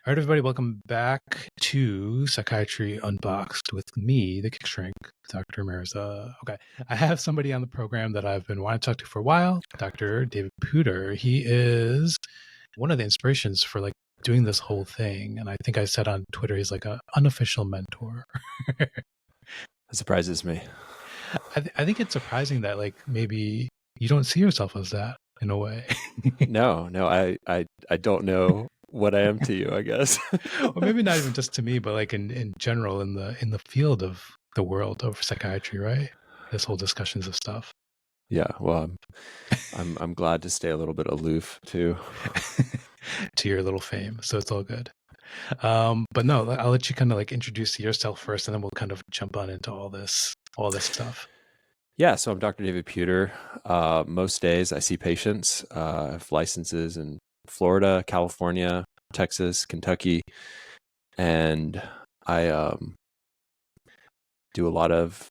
All right, everybody, welcome back to Psychiatry Unboxed with me, the Kick Shrink, Dr. Mirza. Okay, I have somebody on the program that I've been wanting to talk to for a while, Dr. David Puder. He is one of the inspirations for doing this whole thing. And I think I said on Twitter, he's like an unofficial mentor. That surprises me. I think it's surprising that maybe you don't see yourself as that in a way. No, I don't know what I am to you, I guess. Or maybe not even just to me, but in general in the field of the world of psychiatry, right? This whole discussions of stuff. Yeah, well, I'm glad to stay a little bit aloof too. To your little fame, so it's all good. But no, I'll let you kind of introduce yourself first, and then we'll kind of jump on into all this stuff. Yeah, so I'm Dr. David Puder. Most days I see patients. I have licenses in Florida, California, Texas, Kentucky, and I do a lot of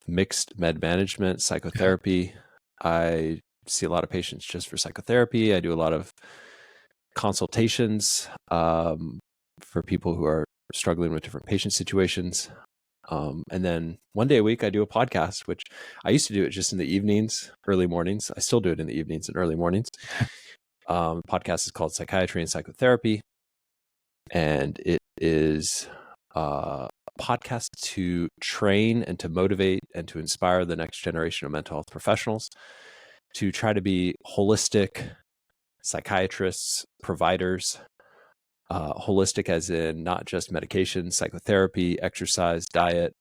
mixed med management, psychotherapy. I see a lot of patients just for psychotherapy. I do a lot of consultations for people who are struggling with different patient situations. And then one day a week, I do a podcast, which I used to do it just in the evenings, early mornings. I still do it in the evenings and early mornings. The podcast is called Psychiatry and Psychotherapy. And it is a podcast to train and to motivate and to inspire the next generation of mental health professionals to try to be holistic psychiatrists, providers, holistic as in not just medication, psychotherapy, exercise, diet,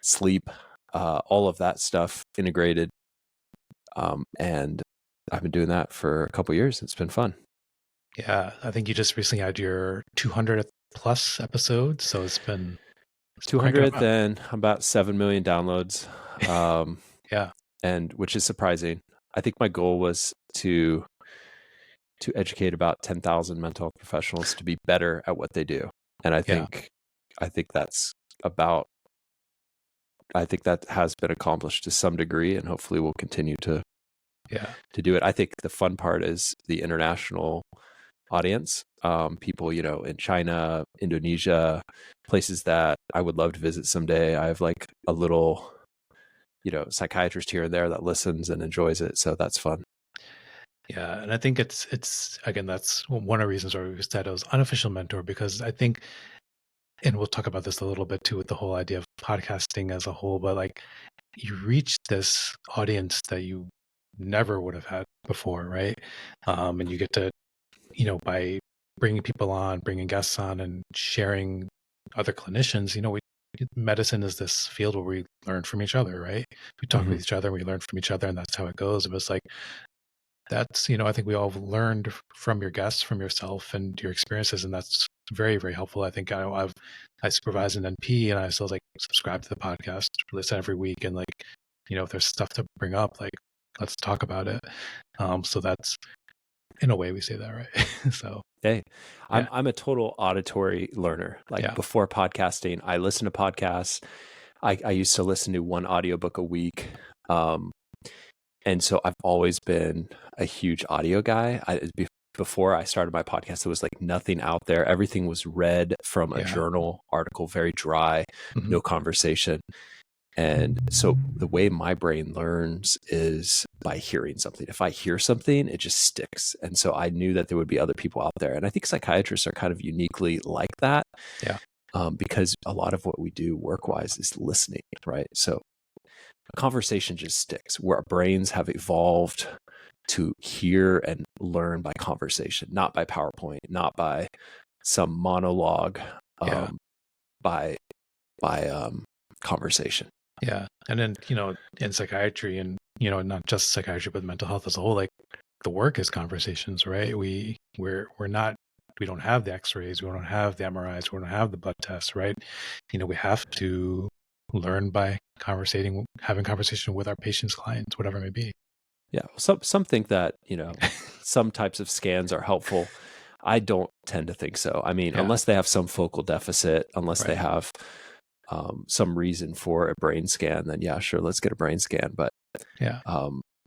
sleep, all of that stuff integrated. And I've been doing that for a couple of years. It's been fun. Yeah, I think you just recently had your 200th plus episode, so it's 200th and about 7 million downloads. Yeah, and which is surprising. I think my goal was to educate about 10,000 mental health professionals to be better at what they do. And I think that's about, I think that has been accomplished to some degree, and hopefully we'll continue to do it. I think the fun part is the international audience, people, in China, Indonesia, places that I would love to visit someday. I have a little, psychiatrist here and there that listens and enjoys it. So that's fun. Yeah, and I think it's again, that's one of the reasons why we said it was unofficial mentor, because I think, and we'll talk about this a little bit too with the whole idea of podcasting as a whole, but you reach this audience that you never would have had before, right? And you get to, by bringing people on, bringing guests on, and sharing other clinicians, medicine is this field where we learn from each other, right? We talk with each other, we learn from each other, and that's how it goes. It was that's, I think we all have learned from your guests, from yourself and your experiences. And that's very, very helpful. I think I supervise an NP, and I still subscribe to the podcast, listen every week. And if there's stuff to bring up, let's talk about it. So that's, in a way, we say that, right? So, hey, I'm a total auditory learner. Before podcasting, I listen to podcasts. I used to listen to one audiobook a week. And so I've always been a huge audio guy. Before I started my podcast, there was nothing out there. Everything was read from a journal article, very dry, no conversation. And so the way my brain learns is by hearing something. If I hear something, it just sticks. And so I knew that there would be other people out there. And I think psychiatrists are kind of uniquely like that. Yeah. Because a lot of what we do work-wise is listening, right? So a conversation just sticks, where our brains have evolved to hear and learn by conversation, not by PowerPoint, not by some monologue, by conversation. Yeah. And then, in psychiatry, and, not just psychiatry, but mental health as a whole, the work is conversations, right? We don't have the x-rays, we don't have the MRIs, we don't have the blood tests, right? We have to learn by having conversation with our patients, clients, whatever it may be. Yeah. Some think that, some types of scans are helpful. I don't tend to think so. I mean, unless they have some focal deficit, unless they have some reason for a brain scan, then yeah, sure, let's get a brain scan. But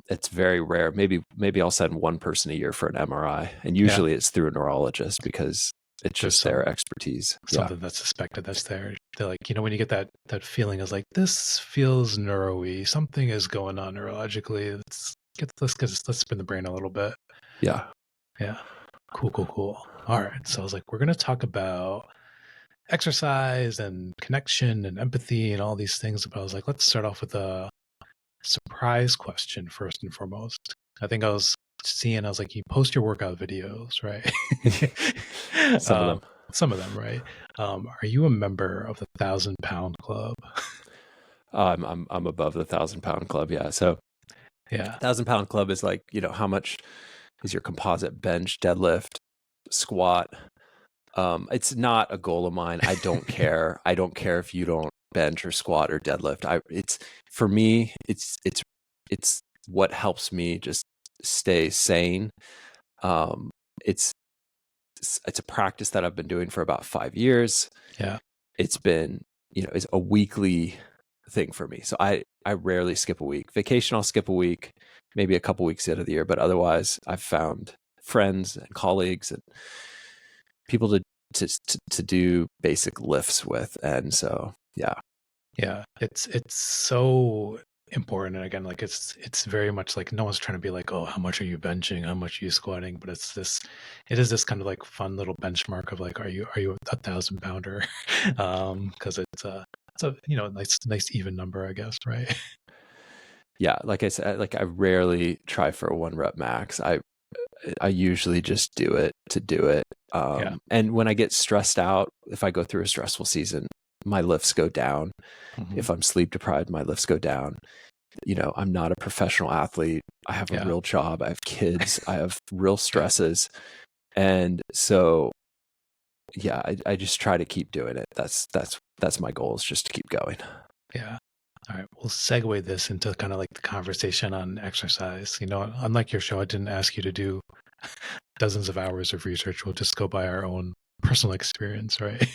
it's very rare. Maybe I'll send one person a year for an MRI, and usually it's through a neurologist, because It's There's just their expertise. Yeah. something that's suspected that's there. They're like, when you get that feeling is like, this feels neuro-y, something is going on neurologically. Let's spin the brain a little bit. Yeah. Yeah. Cool. All right. So I was like, we're going to talk about exercise and connection and empathy and all these things. But I was like, let's start off with a surprise question first and foremost. I think I was like, you post your workout videos, right? Some of them. Some of them, right? Are you a member of the 1,000 pound club? I'm above the 1,000 pound club. Yeah. So Yeah. 1,000 pound club is like, how much is your composite bench, deadlift, squat? It's not a goal of mine. I don't care. I don't care if you don't bench or squat or deadlift. It's for me, it's what helps me just stay sane. Um, it's it's a practice that I've been doing for about 5 years. Yeah. It's been, it's a weekly thing for me. So I rarely skip a week. Vacation, I'll skip a week, maybe a couple weeks out of the year, but otherwise I've found friends and colleagues and people to do basic lifts with. And so, yeah. It's so important. And again, like it's very much like no one's trying to be like, oh, how much are you benching, how much are you squatting, but it is this kind of like fun little benchmark of like, are you a 1,000 pounder? Because it's a nice even number, I guess, right? Yeah, like I said, like I rarely try for a 1 rep max. I usually just do it to do it. Yeah. And when I get stressed out, if I go through a stressful season, my lifts go down. Mm-hmm. If I'm sleep deprived, my lifts go down. I'm not a professional athlete. I have a real job. I have kids. I have real stresses. And so, yeah, I just try to keep doing it. That's my goal, is just to keep going. Yeah. All right. We'll segue this into kind of like the conversation on exercise. Unlike your show, I didn't ask you to do dozens of hours of research. We'll just go by our own personal experience, right?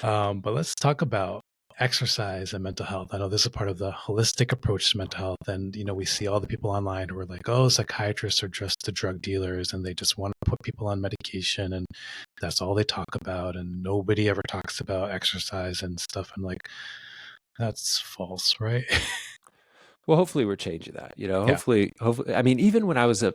But let's talk about exercise and mental health. I know this is part of the holistic approach to mental health. And, we see all the people online who are like, oh, psychiatrists are just the drug dealers and they just want to put people on medication. And that's all they talk about. And nobody ever talks about exercise and stuff. I'm like, that's false, right? Well, hopefully we're changing that. Yeah. Hopefully. I mean, even when I was a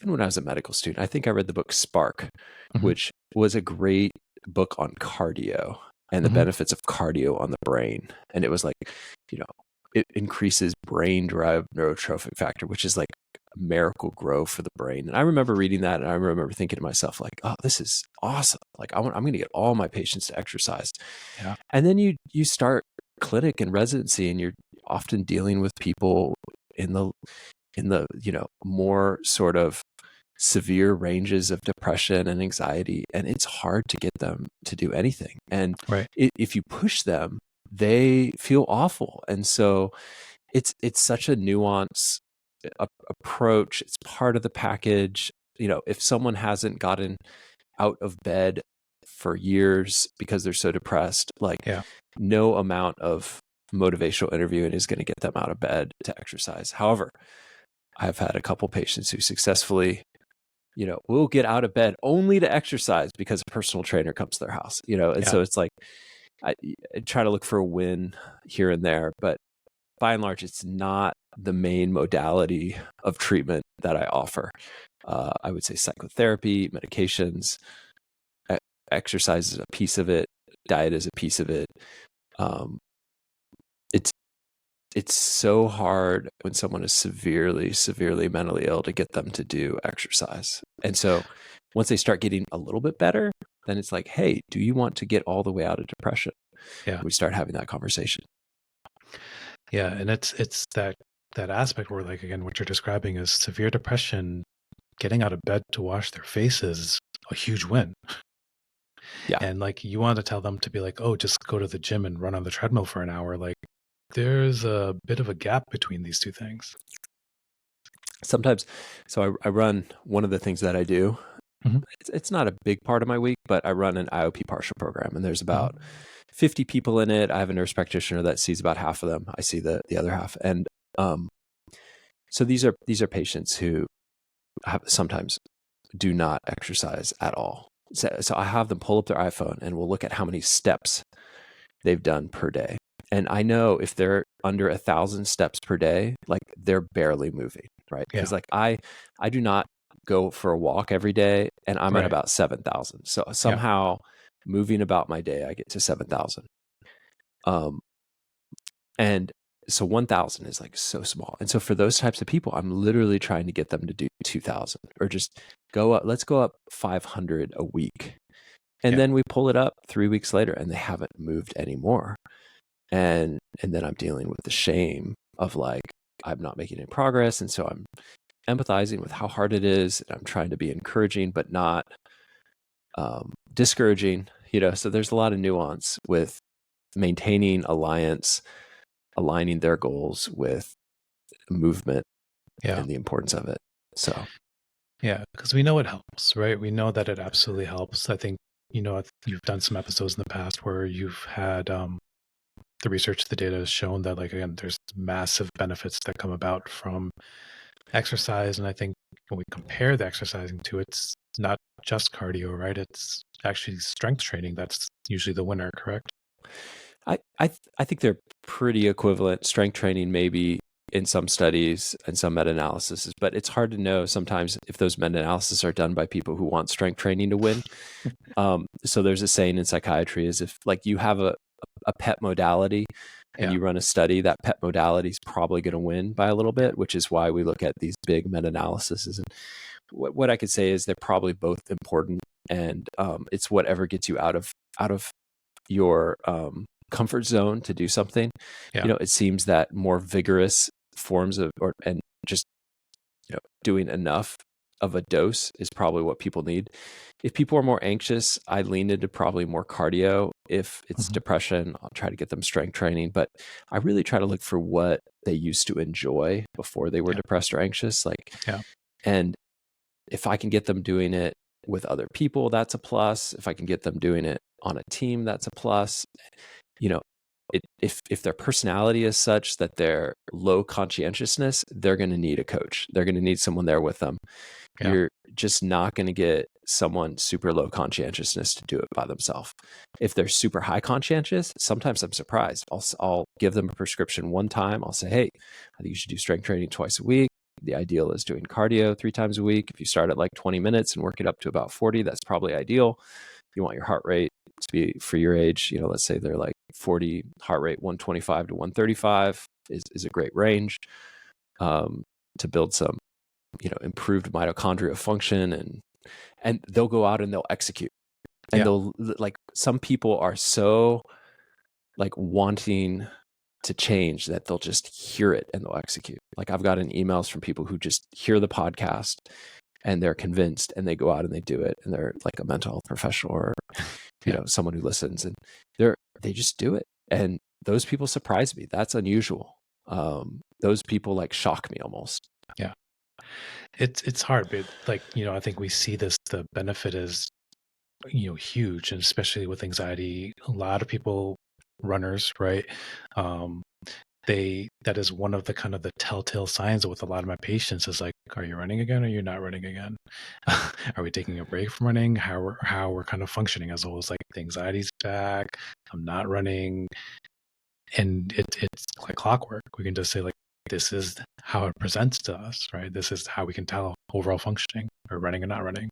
medical student, I think I read the book Spark, Mm-hmm. which was a great book on cardio and the Mm-hmm. benefits of cardio on the brain. And it was like, it increases brain-derived neurotrophic factor, which is like miracle grow for the brain. And I remember reading that, and I remember thinking to myself, like, oh, this is awesome. Like, I'm going to get all my patients to exercise. Yeah. And then you start clinic and residency, and you're often dealing with people in the more sort of severe ranges of depression and anxiety, and it's hard to get them to do anything. And Right. if you push them, they feel awful. And so it's such a nuanced approach. It's part of the package. If someone hasn't gotten out of bed for years because they're so depressed, like no amount of motivational interviewing is going to get them out of bed to exercise. However, I've had a couple patients who successfully, will get out of bed only to exercise because a personal trainer comes to their house, and so it's like, I try to look for a win here and there, but by and large, it's not the main modality of treatment that I offer. I would say psychotherapy, medications, exercise is a piece of it, diet is a piece of it. It's so hard when someone is severely mentally ill to get them to do exercise. And so once they start getting a little bit better, then it's like, hey, do you want to get all the way out of depression? Yeah. We start having that conversation. Yeah. And it's that aspect where, like, again, what you're describing is severe depression. Getting out of bed to wash their face is a huge win. Yeah. And like, you want to tell them to be like, oh, just go to the gym and run on the treadmill for an hour. Like, there's a bit of a gap between these two things. Sometimes, so I run, one of the things that I do, it's not a big part of my week, but I run an IOP partial program, and there's about 50 people in it. I have a nurse practitioner that sees about half of them. I see the other half. And so these are patients who sometimes do not exercise at all. So I have them pull up their iPhone and we'll look at how many steps they've done per day. And I know if they're under 1,000 steps per day, like they're barely moving, right? Yeah. Because like I do not go for a walk every day, and I'm at Right. about 7,000. So Yeah. somehow moving about my day, I get to 7,000. Um, and so 1,000 is like so small. And so for those types of people, I'm literally trying to get them to do 2,000 or just go up. Let's go up 500 a week. And Yeah. then we pull it up 3 weeks later and they haven't moved anymore. And then I'm dealing with the shame of like, I'm not making any progress. And so I'm empathizing with how hard it is. And I'm trying to be encouraging, but not discouraging, so there's a lot of nuance with maintaining alliance, aligning their goals with movement Yeah. and the importance of it. So Yeah. Because we know it helps, right? We know that it absolutely helps. I think, you've done some episodes in the past where you've had the research, the data has shown that, like, again, there's massive benefits that come about from exercise. And I think when we compare the exercising to, it's not just cardio, right? It's actually strength training that's usually the winner, correct? I think they're pretty equivalent. Strength training maybe in some studies and some meta-analyses, but it's hard to know sometimes if those meta-analyses are done by people who want strength training to win. So there's a saying in psychiatry is if like you have a pet modality and Yeah. you run a study, that pet modality is probably going to win by a little bit, which is why we look at these big meta-analyses. And what I could say is they're probably both important, and it's whatever gets you out of your comfort zone to do something. Yeah. It seems that more vigorous forms of and just doing enough of a dose is probably what people need. If people are more anxious, I lean into probably more cardio. If it's Mhm. depression, I'll try to get them strength training, but I really try to look for what they used to enjoy before they were Yeah. depressed or anxious. Yeah. And if I can get them doing it with other people, that's a plus. If I can get them doing it on a team, that's a plus. You know, if their personality is such that they're low conscientiousness, they're going to need a coach. They're going to need someone there with them. Yeah. You're just not going to get someone super low conscientiousness to do it by themselves. If they're super high conscientious, sometimes I'm surprised. I'll give them a prescription one time. I'll say, hey, I think you should do strength training twice a week. The ideal is doing cardio 3 times a week. If you start at like 20 minutes and work it up to about 40, that's probably ideal. You want your heart rate to be for your age, let's say they're like 40, heart rate 125 to 135 is a great range to build some, improved mitochondria function, and they'll go out and they'll execute. And Yeah. they'll like, some people are so like wanting to change that they'll just hear it and they'll execute. Like I've gotten emails from people who just hear the podcast and they're convinced and they go out and they do it, and they're like a mental health professional or Yeah. someone who listens, and they just do it. And those people surprise me. That's unusual. Those people like shock me almost. Yeah. It's hard, but like, I think we see this, the benefit is, huge, and especially with anxiety, a lot of people, runners, right? Um, that is one of the kind of the telltale signs with a lot of my patients is like, are you running again? Or are you not running again? Are we taking a break from running? How we're kind of functioning as a whole? Is like the anxiety's back. I'm not running, and it's like clockwork. We can just say like, this is how it presents to us, right? This is how we can tell overall functioning, or running or not running.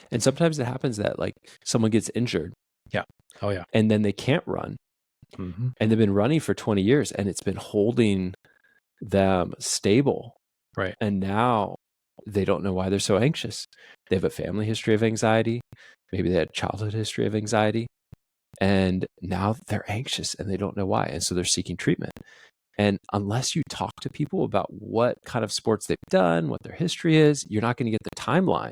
And sometimes it happens that like someone gets injured Yeah. Oh yeah. and then they can't run, Hmm. and they've been running for 20 years and it's been holding them stable. Right. And now they don't know why they're so anxious. They have a family history of anxiety. Maybe they had a childhood history of anxiety. And now they're anxious and they don't know why. And so they're seeking treatment. And unless you talk to people about what kind of sports they've done, what their history is, you're not going to get the timeline.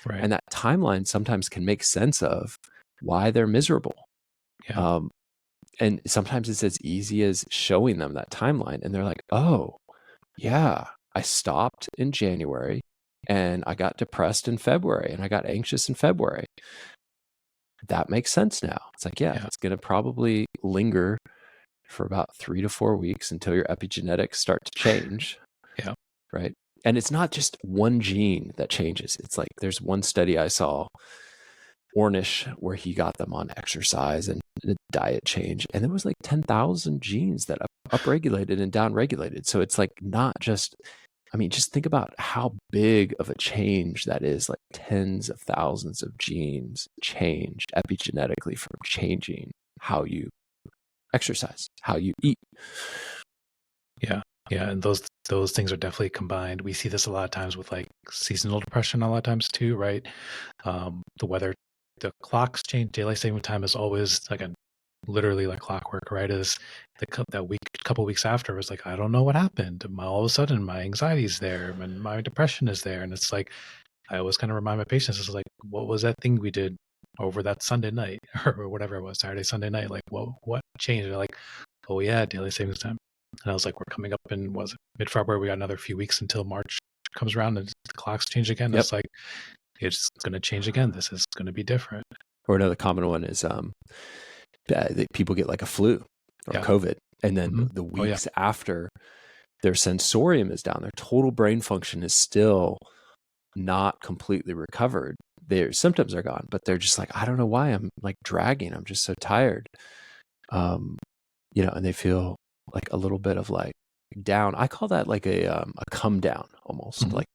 Right. And that timeline sometimes can make sense of why they're miserable. Yeah. Um, and sometimes it's as easy as showing them that timeline. And they're like, oh, yeah, I stopped in January and I got depressed in February and I got anxious in February. That makes sense now. It's like, yeah, Yeah. it's going to probably linger for about 3 to 4 weeks until your epigenetics start to change. Yeah. Right. And it's not just one gene that changes. It's like there's one study I saw Ornish, where he got them on exercise and a diet change. And there was like 10,000 genes that upregulated and downregulated. So it's like not just, I mean, just think about how big of a change that is, like tens of thousands of genes changed epigenetically from changing how you exercise, how you eat. Yeah. Yeah. And those things are definitely combined. We see this a lot of times with like seasonal depression a lot of times too, right? The weather, the clocks change. Daylight saving time is always like literally like clockwork, right? Is that week, couple weeks after, was like, I don't know what happened. All of a sudden, my anxiety is there and my depression is there, and it's like I always kind of remind my patients, it's like, what was that thing we did over that Sunday night or whatever it was, Saturday, Sunday night? Like, what changed? They're like, oh yeah, daylight savings time. And I was like, we're coming up in, was it mid-February? We got another few weeks until March comes around and the clocks change again. Yep. It's like, it's going to change again. This is going to be different. Or another common one is that people get like a flu or Yeah. COVID. And then Mm-hmm. the Oh yeah. weeks after, their sensorium is down, their total brain function is still not completely recovered. Their symptoms are gone, but they're just like, I don't know why I'm like dragging. I'm just so tired. And they feel like a little bit of like down. I call that like a come down almost, Mm-hmm. like,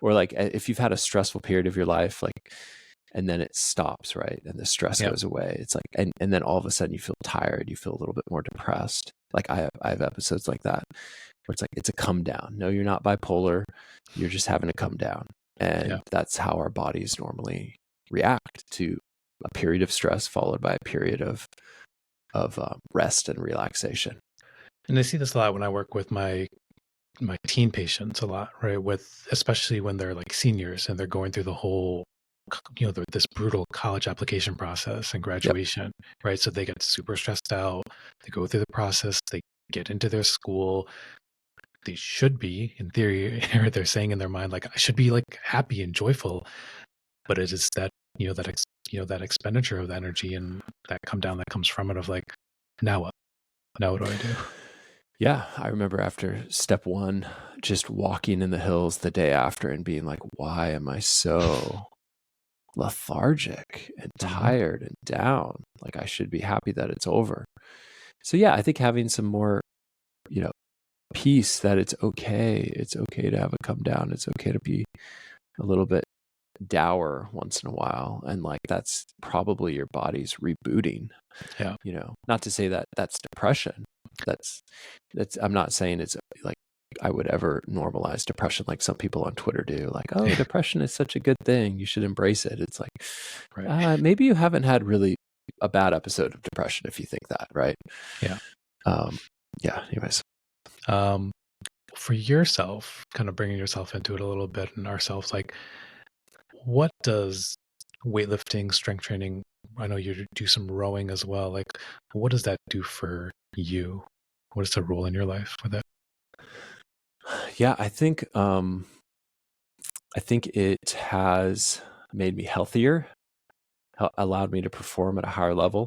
or like if you've had a stressful period of your life, like, and then it stops, right? And the stress Yeah. goes away. It's like, and then all of a sudden you feel tired, you feel a little bit more depressed. Like I have episodes like that where it's like, it's a come down. No, you're not bipolar. You're just having a come down. Yeah. And that's how our bodies normally react to a period of stress followed by a period of rest and relaxation. And I see this a lot when I work with my teen patients a lot, right? With especially when they're like seniors and they're going through the whole, this brutal college application process and Yep. graduation, right? So they get super stressed out. They go through the process. They get into their school. They should be, in theory, or they're saying in their mind, like, I should be like happy and joyful, but it is that that expenditure of energy and that come down that comes from it of like, now what? Now what do I do? Yeah, I remember after step one, just walking in the hills the day after and being like, why am I so lethargic and Hmm. tired and down? Like, I should be happy that it's over. So, yeah, I think having some more, peace that it's okay. It's okay to have a come down. It's okay to be a little bit dour once in a while. And like, that's probably your body's rebooting. Yeah. Not to say that that's depression. That's I'm not saying it's like I would ever normalize depression like some people on Twitter do. Like, oh, depression is such a good thing. You should embrace it. It's like, Right. maybe you haven't had really a bad episode of depression if you think that, right? Yeah. Yeah. Anyways. For yourself, kind of bringing yourself into it a little bit and ourselves, like, what does weightlifting, strength training, I know you do some rowing as well, like, what does that do for you? What is the role in your life with it? Yeah, I think it has made me healthier, allowed me to perform at a higher level.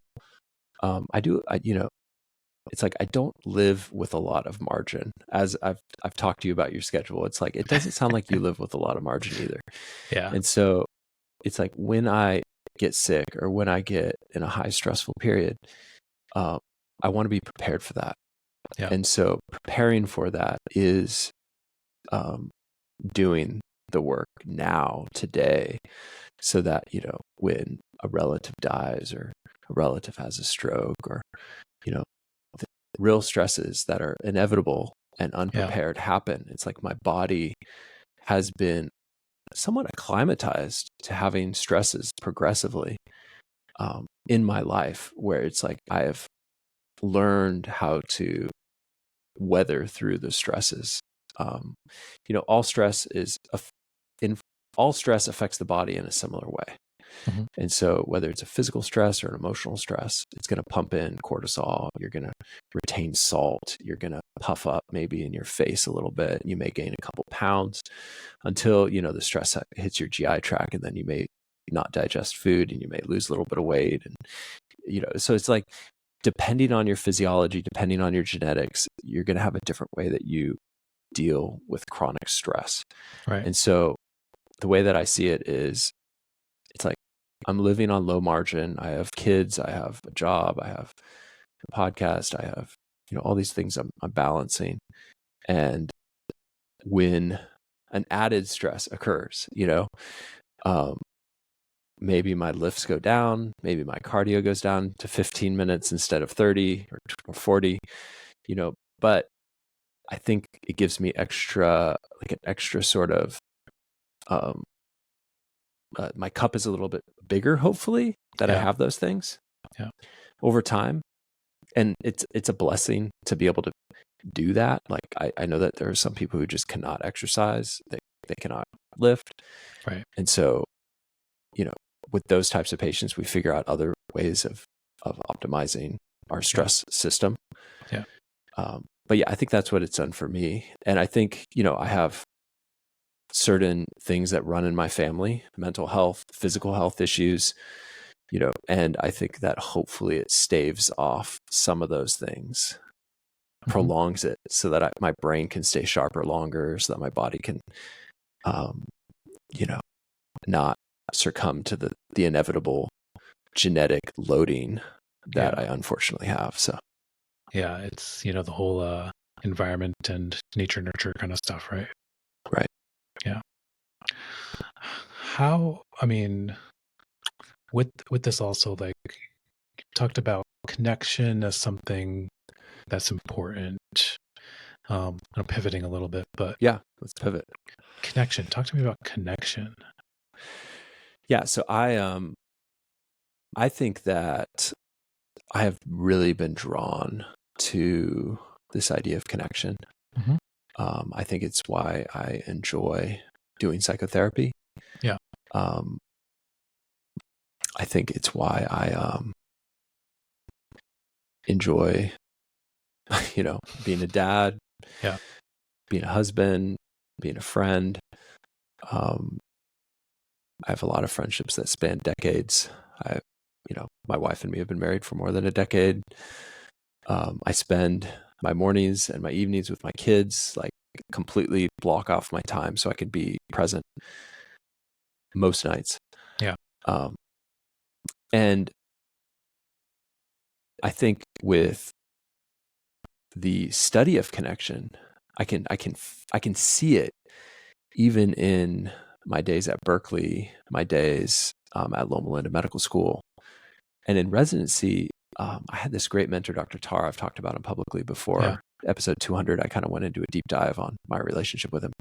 It's like I don't live with a lot of margin. As I've talked to you about your schedule, it's like it doesn't sound like you live with a lot of margin either. Yeah. And so it's like when I get sick or when I get in a high stressful period, I want to be prepared for that. Yeah. And so preparing for that is doing the work now, today, so that, when a relative dies or a relative has a stroke or, the real stresses that are inevitable and Yeah. unprepared happen. It's like my body has been somewhat acclimatized to having stresses progressively in my life, where it's like I have learned how to weather through the stresses. All stress all stress affects the body in a similar way. Hmm. And so whether it's a physical stress or an emotional stress, it's going to pump in cortisol. You're going to retain salt. You're going to puff up maybe in your face a little bit. You may gain a couple pounds until, the stress hits your GI tract, and then you may not digest food and you may lose a little bit of weight. And, so it's like, depending on your physiology, depending on your genetics, you're going to have a different way that you deal with chronic stress. Right. And so the way that I see it is, it's like I'm living on low margin. I have kids, I have a job, I have a podcast, I have, all these things I'm balancing. And when an added stress occurs, um, maybe my lifts go down, maybe my cardio goes down to 15 minutes instead of 30 or 40, but I think it gives me an extra sort of, um, my cup is a little bit bigger, hopefully, that I Yeah. have those things Yeah. over time. And it's a blessing to be able to do that. Like I know that there are some people who just cannot exercise, they cannot lift. Right. And so, with those types of patients, we figure out other ways of optimizing our stress system. Yeah. But yeah, I think that's what it's done for me. And I think, I have certain things that run in my family, mental health, physical health issues, and I think that hopefully it staves off some of those things, Mhm. prolongs it so that my brain can stay sharper longer, so that my body can, not succumb to the inevitable genetic loading that Yeah. I unfortunately have. So Yeah. It's, the whole environment and nature nurture kind of stuff, right? right. Yeah. I mean, with this also, like, you talked about connection as something that's important. I'm pivoting a little bit, but Yeah, let's pivot. connection. Talk to me about connection. Yeah, so I think that I have really been drawn to this idea of connection. Mhm. I think it's why I enjoy doing psychotherapy. Yeah. Um, I think it's why I enjoy, being a dad, Yeah. being a husband, being a friend. I have a lot of friendships that span decades. My wife and me have been married for more than a decade. I spend my mornings and my evenings with my kids, like completely block off my time so I could be present most nights. Yeah. Um, and I think with the study of connection, I can see it even in my days at Berkeley, my days at Loma Linda Medical School, and in residency. I had this great mentor, Dr. Tar. I've talked about him publicly before. Yeah. Episode 200, I kind of went into a deep dive on my relationship with him.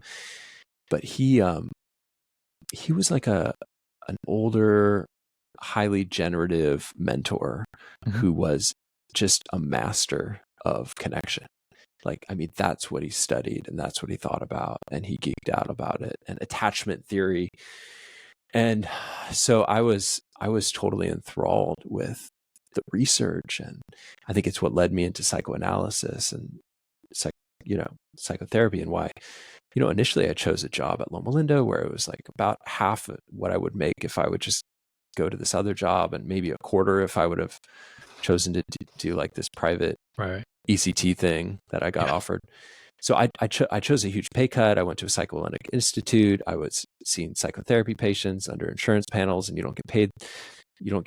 But he was like an older, highly generative mentor Mhm. who was just a master of connection. Like, I mean, that's what he studied and that's what he thought about, and he geeked out about it, and attachment theory. And so I was totally enthralled with the research, and I think it's what led me into psychoanalysis and psychotherapy, and why initially I chose a job at Loma Linda where it was like about half of what I would make if I would just go to this other job, and maybe a quarter if I would have chosen to do like this private Right. ECT thing that I got Yeah. offered. So I chose a huge pay cut. I went to a psychoanalytic institute. I was seeing psychotherapy patients under insurance panels, and you don't get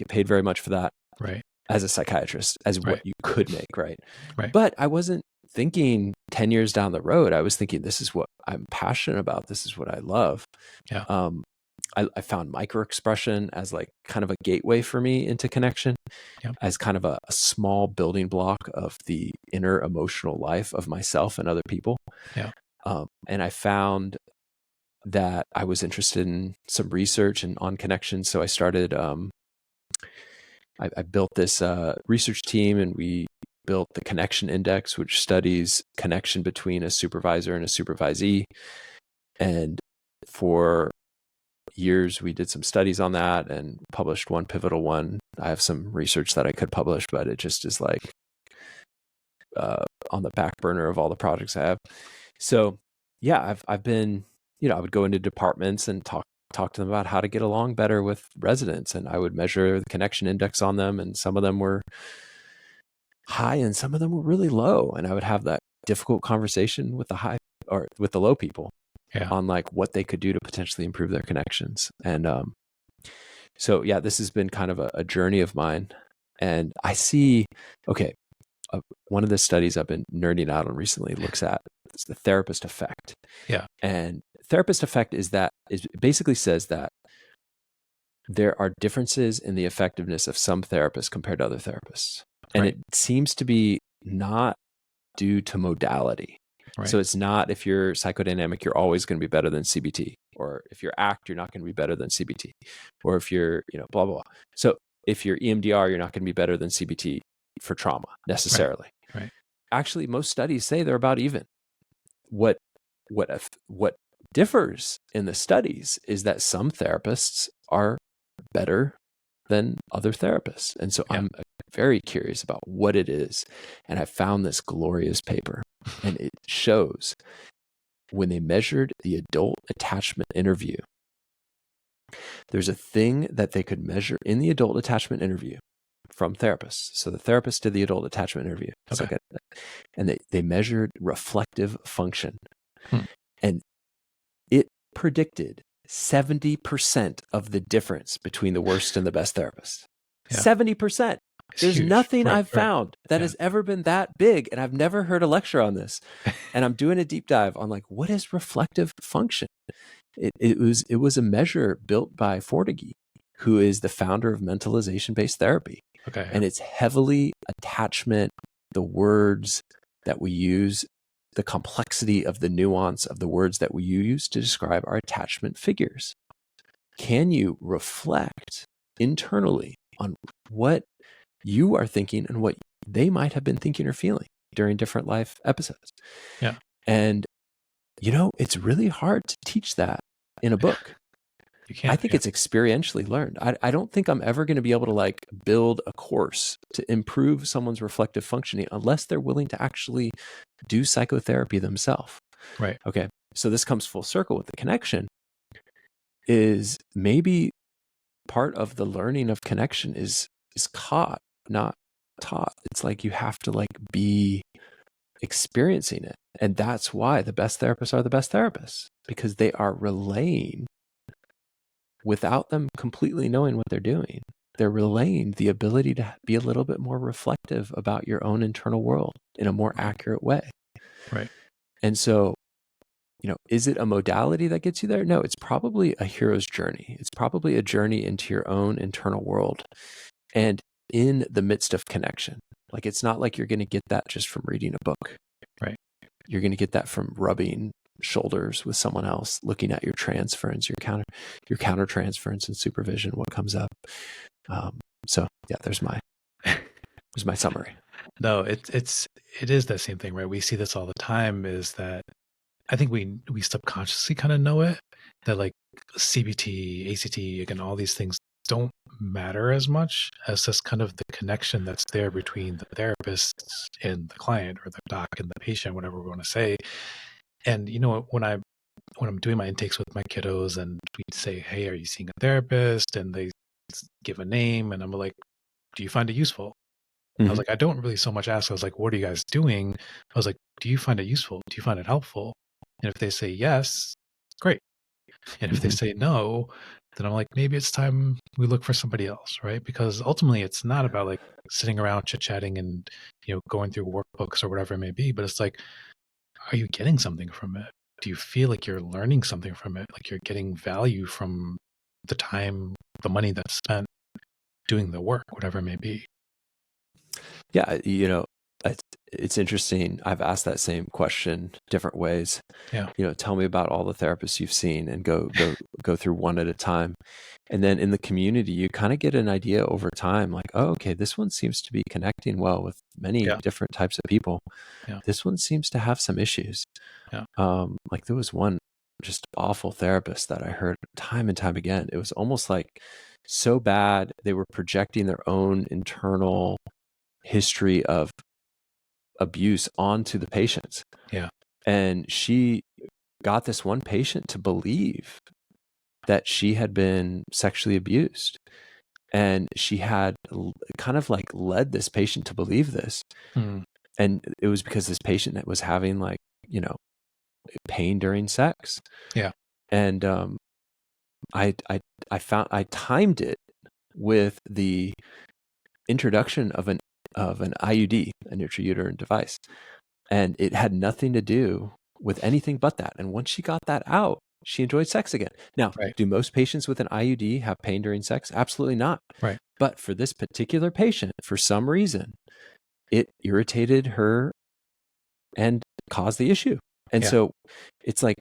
paid very much for that Right. as a psychiatrist, as what Right. you could make, right? Right. But I wasn't thinking 10 years down the road. I was thinking, this is what I'm passionate about. This is what I love. Yeah. I found microexpression as like kind of a gateway for me into connection, Yeah. as kind of a small building block of the inner emotional life of myself and other people. Yeah. And I found that I was interested in some research and on connection. So I started, I built this research team, and we built the Connection Index, which studies connection between a supervisor and a supervisee. And for years, we did some studies on that and published one pivotal one. I have some research that I could publish, but it just is like on the back burner of all the projects I have. So yeah, I've been, I would go into departments and talk to them about how to get along better with residents, and I would measure the connection index on them, and some of them were high and some of them were really low, and I would have that difficult conversation with the high or with the low people Yeah. on like what they could do to potentially improve their connections. And So yeah, this has been kind of a journey of mine. And I see, okay, one of the studies I've been nerding out on recently looks at the therapist effect. Yeah. And therapist effect basically says that there are differences in the effectiveness of some therapists compared to other therapists. And Right. it seems to be not due to modality. Right. So it's not, if you're psychodynamic, you're always going to be better than CBT, or if you're ACT, you're not going to be better than CBT, or if you're, blah, blah, blah. So if you're EMDR, you're not going to be better than CBT for trauma Right. necessarily. Right. Actually, most studies say they're about even. What differs in the studies is that some therapists are better than other therapists. And so Yeah. I'm very curious about what it is. And I found this glorious paper, and it shows when they measured the adult attachment interview, there's a thing that they could measure in the adult attachment interview from therapists. So the therapist did the adult attachment interview. It's Okay. and they measured reflective function. Hmm. And it predicted 70% of the difference between the worst and the best therapists. Yeah. 70%. It's There's huge. nothing Right. I've found that has ever been that big. And I've never heard a lecture on this. And I'm doing a deep dive on like, what is reflective function? It was a measure built by Fortigi, who is the founder of mentalization-based therapy. Okay. And it's heavily attachment, the words that we use, the complexity of the nuance of the words that we use to describe our attachment figures. Can you reflect internally on what you are thinking and what they might have been thinking or feeling during different life episodes? Yeah. And, it's really hard to teach that in a book. You can't. I think it's experientially learned. I don't think I'm ever going to be able to like build a course to improve someone's reflective functioning unless they're willing to actually do psychotherapy themselves. Right. Okay. So this comes full circle with the connection is maybe part of the learning of connection is caught, not taught. It's like you have to like be experiencing it. And that's why the best therapists are the best therapists, because they are relaying without them completely knowing what they're doing. They're relaying the ability to be a little bit more reflective about your own internal world in a more accurate way. Right. And so, is it a modality that gets you there? No, it's probably a hero's journey. It's probably a journey into your own internal world and in the midst of connection. Like, it's not like you're going to get that just from reading a book. Right. You're going to get that from rubbing shoulders with someone else, looking at your transference, your counter transference and supervision, what comes up. So yeah, there's my summary. No, it is that same thing, right? We see this all the time, is that I think we subconsciously kind of know it, that like CBT, ACT, again, all these things don't matter as much as just kind of the connection that's there between the therapist and the client, or the doc and the patient, whatever we want to say. And when I'm doing my intakes with my kiddos and we say, hey, are you seeing a therapist? And they give a name, and I'm like, do you find it useful? I was like, I don't really so much ask. I was like, what are you guys doing? I was like, do you find it useful? Do you find it helpful? And if they say yes, great. And if they say no, then I'm like, maybe it's time we look for somebody else, right? Because ultimately it's not about like sitting around chit-chatting and, going through workbooks or whatever it may be, but it's like, are you getting something from it? Do you feel like you're learning something from it? Like you're getting value from the time, the money that's spent doing the work, whatever it may be. Yeah, it's interesting. I've asked that same question different ways. Yeah. Tell me about all the therapists you've seen, and go through one at a time. And then in the community, you kind of get an idea over time, like, oh, okay, this one seems to be connecting well with many different types of people. Yeah. This one seems to have some issues. Yeah. Like there was one just awful therapist that I heard time and time again. It was almost like so bad they were projecting their own internal history of abuse onto the patients. Yeah. And she got this one patient to believe that she had been sexually abused. And she had kind of like led this patient to believe this. Mm. And it was because this patient was having like, pain during sex. Yeah. And I timed it with the introduction of an IUD, an intrauterine device. And it had nothing to do with anything but that. And once she got that out, she enjoyed sex again. Now, Right. do most patients with an IUD have pain during sex? Absolutely not. Right. But for this particular patient, for some reason, it irritated her and caused the issue. And Yeah. so it's like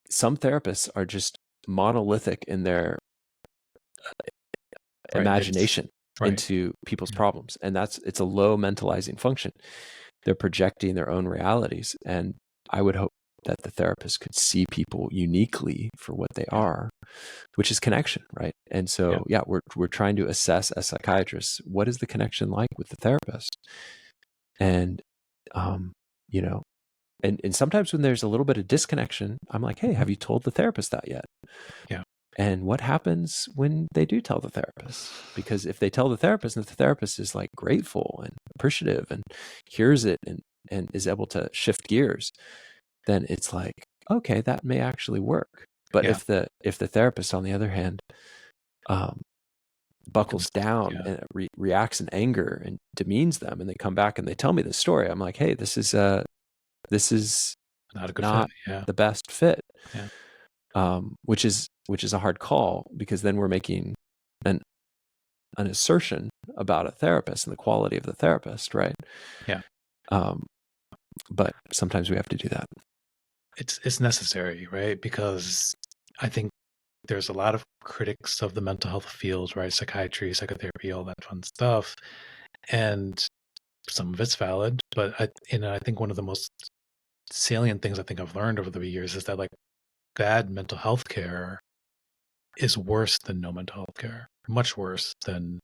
some therapists are just monolithic in their Right. It's imagination right. into people's Yeah. problems. And it's a low mentalizing function. They're projecting their own realities. And I would hope that the therapist could see people uniquely for what they Yeah. are, which is connection, right? And Yeah. so, yeah, we're trying to assess as psychiatrists, what is the connection like with the therapist? And, you know, and sometimes when there's a little bit of disconnection, I'm like, hey, Mhm. have you told the therapist that yet? Yeah. And what happens when they do tell the therapist? Because if they tell the therapist and the therapist is like grateful and appreciative and hears it and is able to shift gears, then it's like, okay, that may actually work. But Yeah. if the therapist, on the other hand, um, buckles It's down yeah. and reacts in anger and demeans them, and they come back and they tell me the story, I'm like, hey, this is Not a good fit. not Yeah. the best fit, Yeah. which is a hard call, because then we're making an assertion about a therapist and the quality of the therapist, right? Yeah. Um, but sometimes we have to do that. It's necessary, right? Because I think there's a lot of critics of the mental health field, right? Psychiatry, psychotherapy, all that fun stuff. And some of it's valid, but I think one of the most salient things I think I've learned over the years is that like bad mental health care is worse than no mental health care, much worse than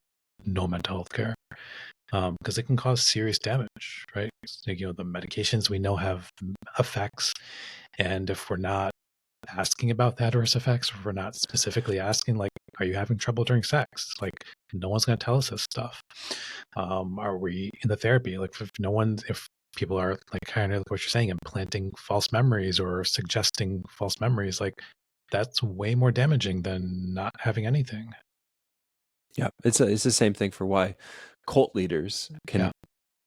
no mental health care, because it can cause serious damage, right? Like, the medications we know have effects, and if we're not asking about the adverse effects, if we're not specifically asking, like, are you having trouble during sex? Like, no one's going to tell us this stuff. Are we in the therapy? Like, if people are like kind of like what you're saying, implanting false memories or suggesting false memories, like that's way more damaging than not having anything. Yeah, it's the same thing for why cult leaders can Yeah.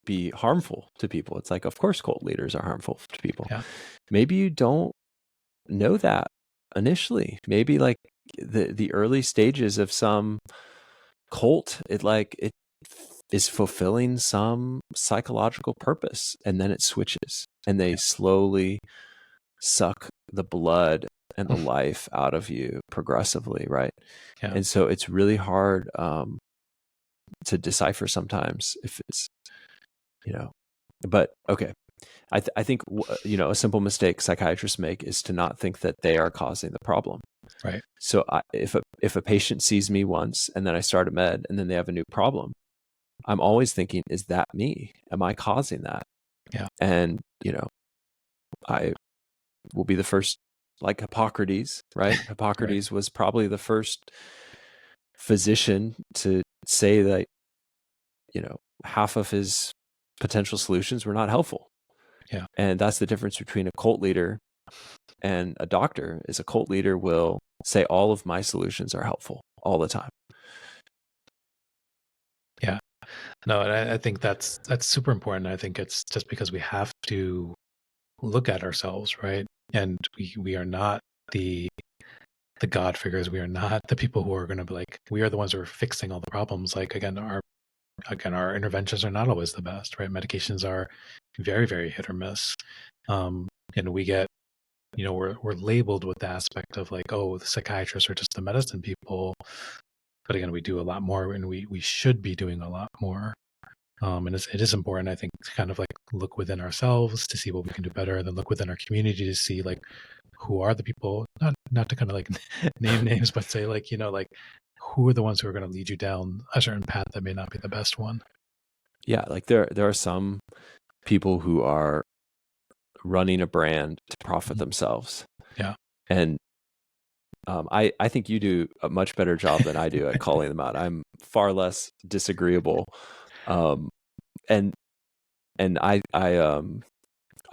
be harmful to people. It's like, of course, cult leaders are harmful to people. Yeah. Maybe you don't know that initially. Maybe like the early stages of some cult, it is fulfilling some psychological purpose, and then it switches, and they slowly suck the blood and the life out of you progressively, right? Yeah. And so it's really hard to decipher sometimes if it's, but okay. I think, a simple mistake psychiatrists make is to not think that they are causing the problem. Right. So if a patient sees me once and then I start a med and then they have a new problem, I'm always thinking, is that me? Am I causing that? Yeah. And, I will be the first, like Hippocrates, right? Right. Hippocrates was probably the first physician to say that, half of his potential solutions were not helpful. Yeah. And that's the difference between a cult leader and a doctor. Is a cult leader will say all of my solutions are helpful all the time. Yeah. No, and I think that's super important. I think it's just because we have to look at ourselves, right? And we are not the God figures. We are not the people who are going to be like, we are the ones who are fixing all the problems. Like our interventions are not always the best, right? Medications are very, very hit or miss. And we get, we're labeled with the aspect of like, oh, the psychiatrists are just the medicine people. But again, we do a lot more, and we should be doing a lot more. And it is important, I think, to kind of like look within ourselves to see what we can do better, and then look within our community to see like who are the people, not to kind of like name names, but say like, like who are the ones who are going to lead you down a certain path that may not be the best one. Yeah, like there are some people who are running a brand to profit Mhm. themselves. Yeah. And I think you do a much better job than I do at calling them out. I'm far less disagreeable. And I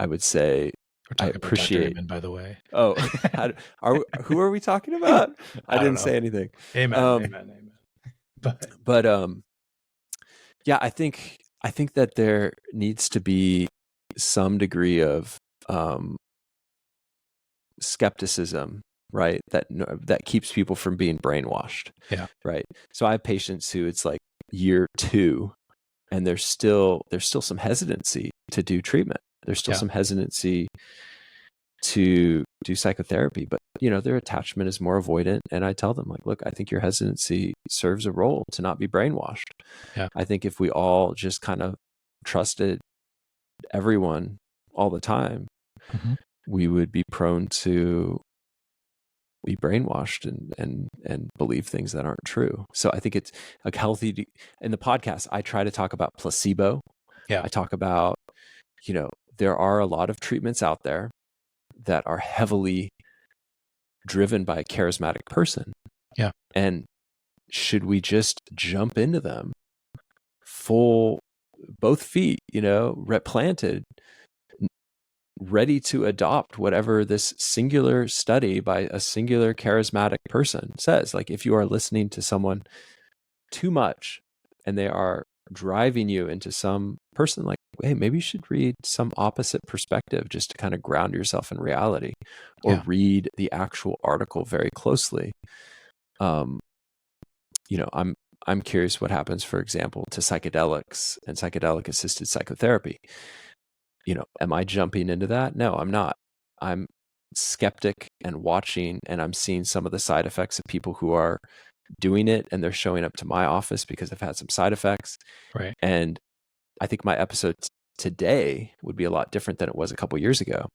would say We're I talking about Dr. appreciate. Amen, by the way. Oh, who are we talking about? I I don't didn't know. say anything. Amen. Um, Amen. Amen. But yeah, I think that there needs to be some degree of skepticism, right? That keeps people from being brainwashed, Yeah. right? So I have patients who it's like year 2, and there's still some hesitancy to do treatment. There's still Yeah. some hesitancy to do psychotherapy, but their attachment is more avoidant. And I tell them, like, look, I think your hesitancy serves a role to not be brainwashed. Yeah. I think if we all just kind of trusted everyone all the time, Hmm. we would be prone to be brainwashed and believe things that aren't true. So I think it's like healthy. In the podcast, I try to talk about placebo. Yeah. I talk about, there are a lot of treatments out there that are heavily driven by a charismatic person. Yeah. And should we just jump into them full, both feet, planted, ready to adopt whatever this singular study by a singular charismatic person says? Like, if you are listening to someone too much and they are driving you into some person, like, hey, maybe you should read some opposite perspective just to kind of ground yourself in reality, or Yeah. read the actual article very closely. um I'm curious what happens, for example, to psychedelics and psychedelic assisted psychotherapy. Am I jumping into that? No, I'm not. I'm skeptic and watching, and I'm seeing some of the side effects of people who are doing it, and they're showing up to my office because I've had some side effects. Right. And I think my episode today would be a lot different than it was a couple years ago.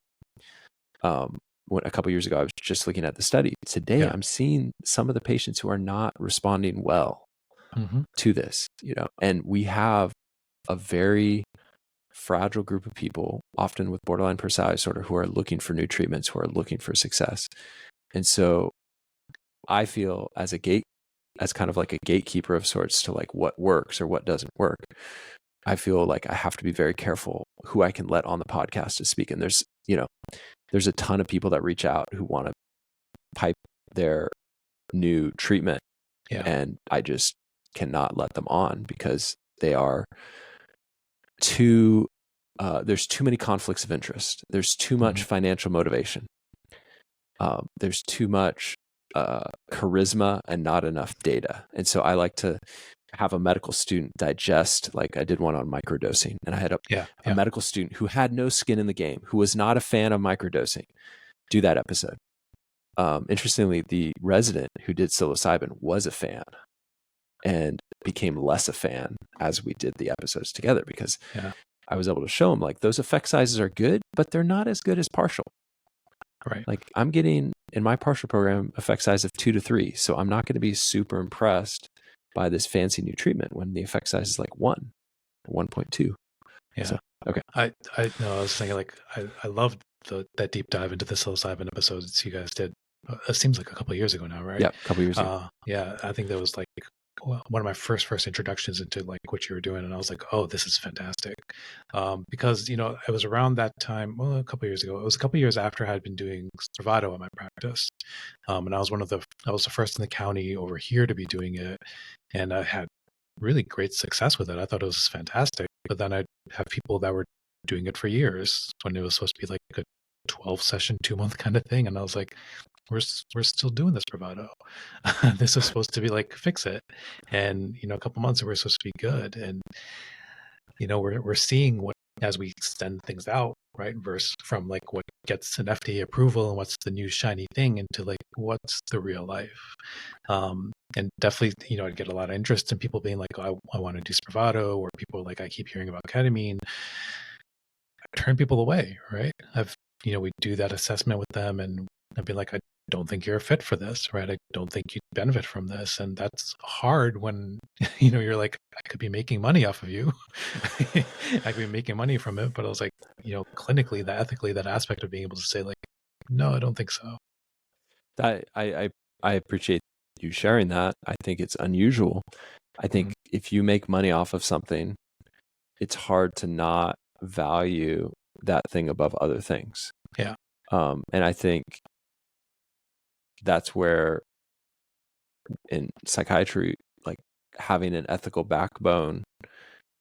When a couple years ago I was just looking at the study. Today Yeah. I'm seeing some of the patients who are not responding well Hmm. to this, and we have a very fragile group of people, often with borderline personality disorder, who are looking for new treatments, who are looking for success. And so I feel as kind of like a gatekeeper of sorts to like what works or what doesn't work. I feel like I have to be very careful who I can let on the podcast to speak. And there's a ton of people that reach out who want to pipe their new treatment, Yeah. and I just cannot let them on because they are too there's too many conflicts of interest. There's too much Hmm. financial motivation. There's too much charisma and not enough data. And so I like to have a medical student digest, like I did one on microdosing, and I had a Yeah. Yeah. medical student who had no skin in the game, who was not a fan of microdosing, do that episode. Interestingly, the resident who did psilocybin was a fan and became less a fan as we did the episodes together, because Yeah. I was able to show him like those effect sizes are good, but they're not as good as partial. Right. Like, I'm getting in my partial program effect size of 2 to 3. So I'm not going to be super impressed by this fancy new treatment when the effect size is like 1 or 1.2. Yeah. So, okay. I know. I was thinking like I loved that deep dive into the psilocybin episodes you guys did. It seems like a couple of years ago now, right? Yeah. A couple years ago. Yeah. I think that was like one of my first introductions into like what you were doing, and I was like, oh, this is fantastic. Because it was around that time. Well, a couple of years ago. It was a couple of years after I had been doing Spravato in my practice, and I was the first in the county over here to be doing it, and I had really great success with it. I thought it was fantastic. But then I'd have people that were doing it for years when it was supposed to be like a 12 session, 2 month kind of thing. And I was like, we're still doing this bravado. This is supposed to be like fix it. And, a couple months we're supposed to be good. And, we're seeing what, as we extend things out, right? Versus from like what gets an FDA approval and what's the new shiny thing into like what's the real life. And definitely, I'd get a lot of interest in people being like, oh, I want to do Spravato, or people like, I keep hearing about ketamine. I turn people away, right? We do that assessment with them, and I'd be like, I don't think you're a fit for this, right? I don't think you'd benefit from this. And that's hard when, you're like, I could be making money off of you. I could be making money from it. But I was like, clinically, ethically, that aspect of being able to say like, no, I don't think so. I appreciate you sharing that. I think it's unusual. I think if you make money off of something, it's hard to not value that thing above other things. Yeah. And I think that's where in psychiatry, like having an ethical backbone,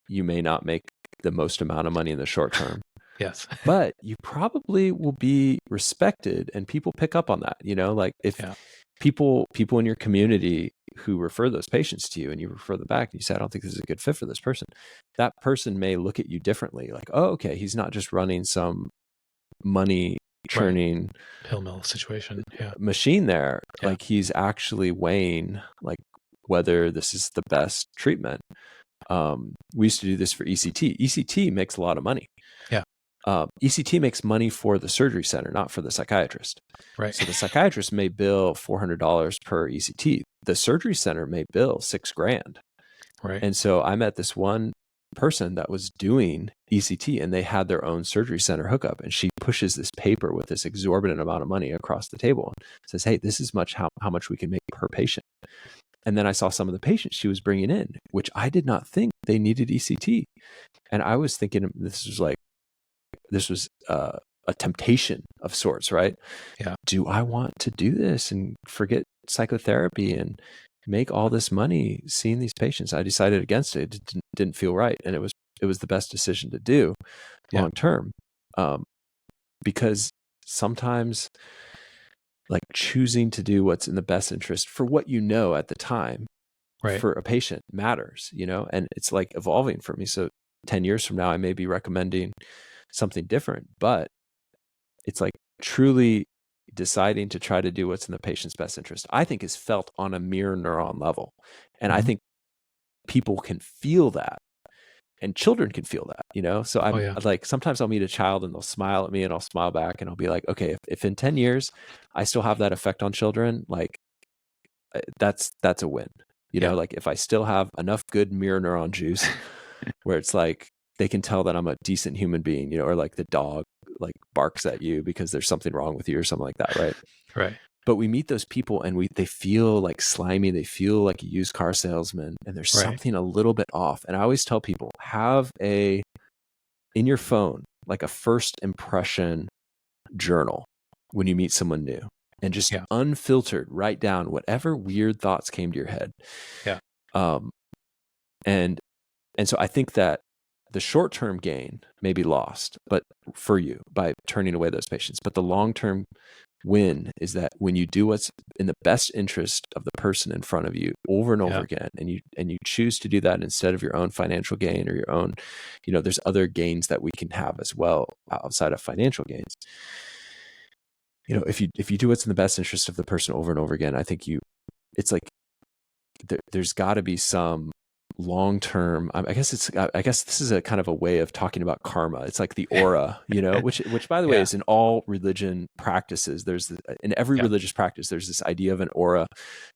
you may not make the most amount of money in the short term, Yes. but you probably will be respected, and people pick up on that. Like if Yeah. people in your community who refer those patients to you, and you refer them back and you say, I don't think this is a good fit for this person, that person may look at you differently, like, oh, okay, he's not just running some money Right. churning Pill mill situation. Yeah. machine there. Yeah. Like, he's actually weighing like whether this is the best treatment. We used to do this for ECT. ECT makes a lot of money. Yeah. ECT makes money for the surgery center, not for the psychiatrist. Right. So the psychiatrist may bill $400 per ECT. The surgery center may bill $6,000. Right. And so I met this one person that was doing ECT, and they had their own surgery center hookup. And she pushes this paper with this exorbitant amount of money across the table and says, hey, this is how much we can make per patient. And then I saw some of the patients she was bringing in, which I did not think they needed ECT. And I was thinking this was a temptation of sorts, right? Yeah. Do I want to do this and forget psychotherapy and make all this money seeing these patients? I decided against it. It didn't feel right. And it was the best decision to do Yeah. long term. Because sometimes, like, choosing to do what's in the best interest for what you know at the time Right. for a patient matters, and it's like evolving for me. So 10 years from now, I may be recommending something different, but it's like truly deciding to try to do what's in the patient's best interest, I think, is felt on a mirror neuron level. And I Mhm. think people can feel that, and children can feel that. So Oh I'm yeah. like, sometimes I'll meet a child and they'll smile at me and I'll smile back, and I'll be like, okay, if in 10 years I still have that effect on children, like, that's a win. Yeah. Like, if I still have enough good mirror neuron juice where it's like they can tell that I'm a decent human being, or like the dog like barks at you because there's something wrong with you or something like that, right? Right. But we meet those people and they feel like slimy, they feel like a used car salesman, and there's Right. something a little bit off. And I always tell people, have in your phone like a first impression journal when you meet someone new, and just Yeah. unfiltered write down whatever weird thoughts came to your head. Yeah. Um, and so I think that the short-term gain may be lost, but for you, by turning away those patients, but the long-term win is that when you do what's in the best interest of the person in front of you over and over Yeah. again, and you choose to do that instead of your own financial gain or your own, there's other gains that we can have as well outside of financial gains. If you do what's in the best interest of the person over and over again, I think it's like there's got to be some long-term, I guess this is a kind of a way of talking about karma. It's like the aura, which by the way Yeah. is in all religion practices. In every Yeah. religious practice, there's this idea of an aura.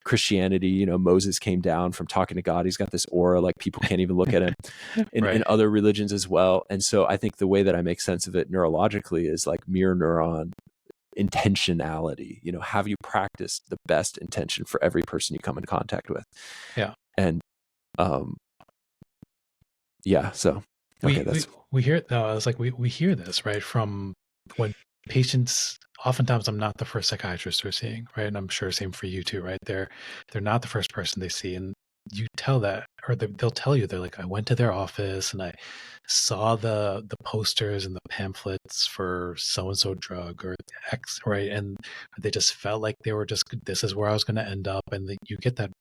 Christianity, Moses came down from talking to God. He's got this aura, like people can't even look at him. In Right. other religions as well. And so I think the way that I make sense of it neurologically is like mirror neuron intentionality. Have you practiced the best intention for every person you come in contact with? Yeah. And yeah, so okay, We hear it though. I was like, we hear this, right, from when patients, oftentimes I'm not the first psychiatrist they're seeing, right? And I'm sure same for you too, right? They're not the first person they see. And you tell that, or they'll tell you, they're like, I went to their office and I saw the posters and the pamphlets for so and so drug or X, right? And they just felt like they were just, this is where I was going to end up. And you get that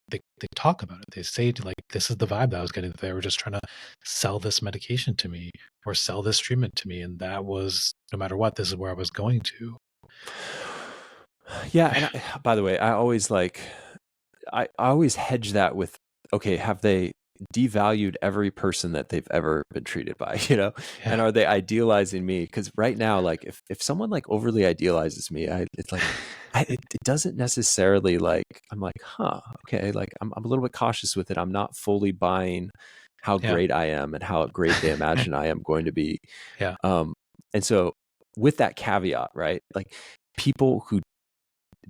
they talk about it. They say, like, this is the vibe that I was getting. They were just trying to sell this medication to me or sell this treatment to me. And that was, no matter what, this is where I was going to. yeah. And by the way, I always hedge that with, okay, have they devalued every person that they've ever been treated by, Yeah. and are they idealizing me? Because right now, like, if someone like overly idealizes me, it's like, it doesn't necessarily, like, I'm like, okay, like I'm a little bit cautious with it. I'm not fully buying how Yeah. great I am and how great they imagine I am going to be. Yeah. And so with that caveat, right, like, people who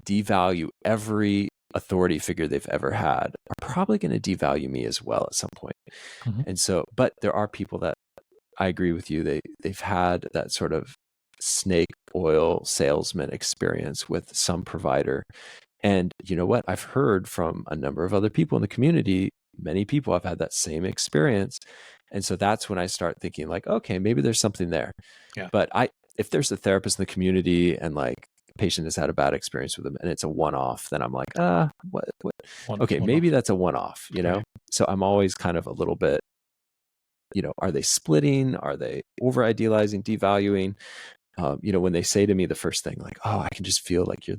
devalue every authority figure they've ever had are probably going to devalue me as well at some point. Mhm. And so, but there are people that, I agree with you, they've had that sort of snake oil salesman experience with some provider. And you know what? I've heard from a number of other people in the community many people have had that same experience. And so that's when I start thinking like, okay, maybe there's something there. Yeah. But if there's a therapist in the community and like a patient has had a bad experience with them and it's a one-off, then I'm like, what? Okay, One maybe off. that's a one-off, Right. So I'm always kind of a little bit, are they splitting? Are they over idealizing, devaluing? When they say to me the first thing, like, "Oh, I can just feel like you're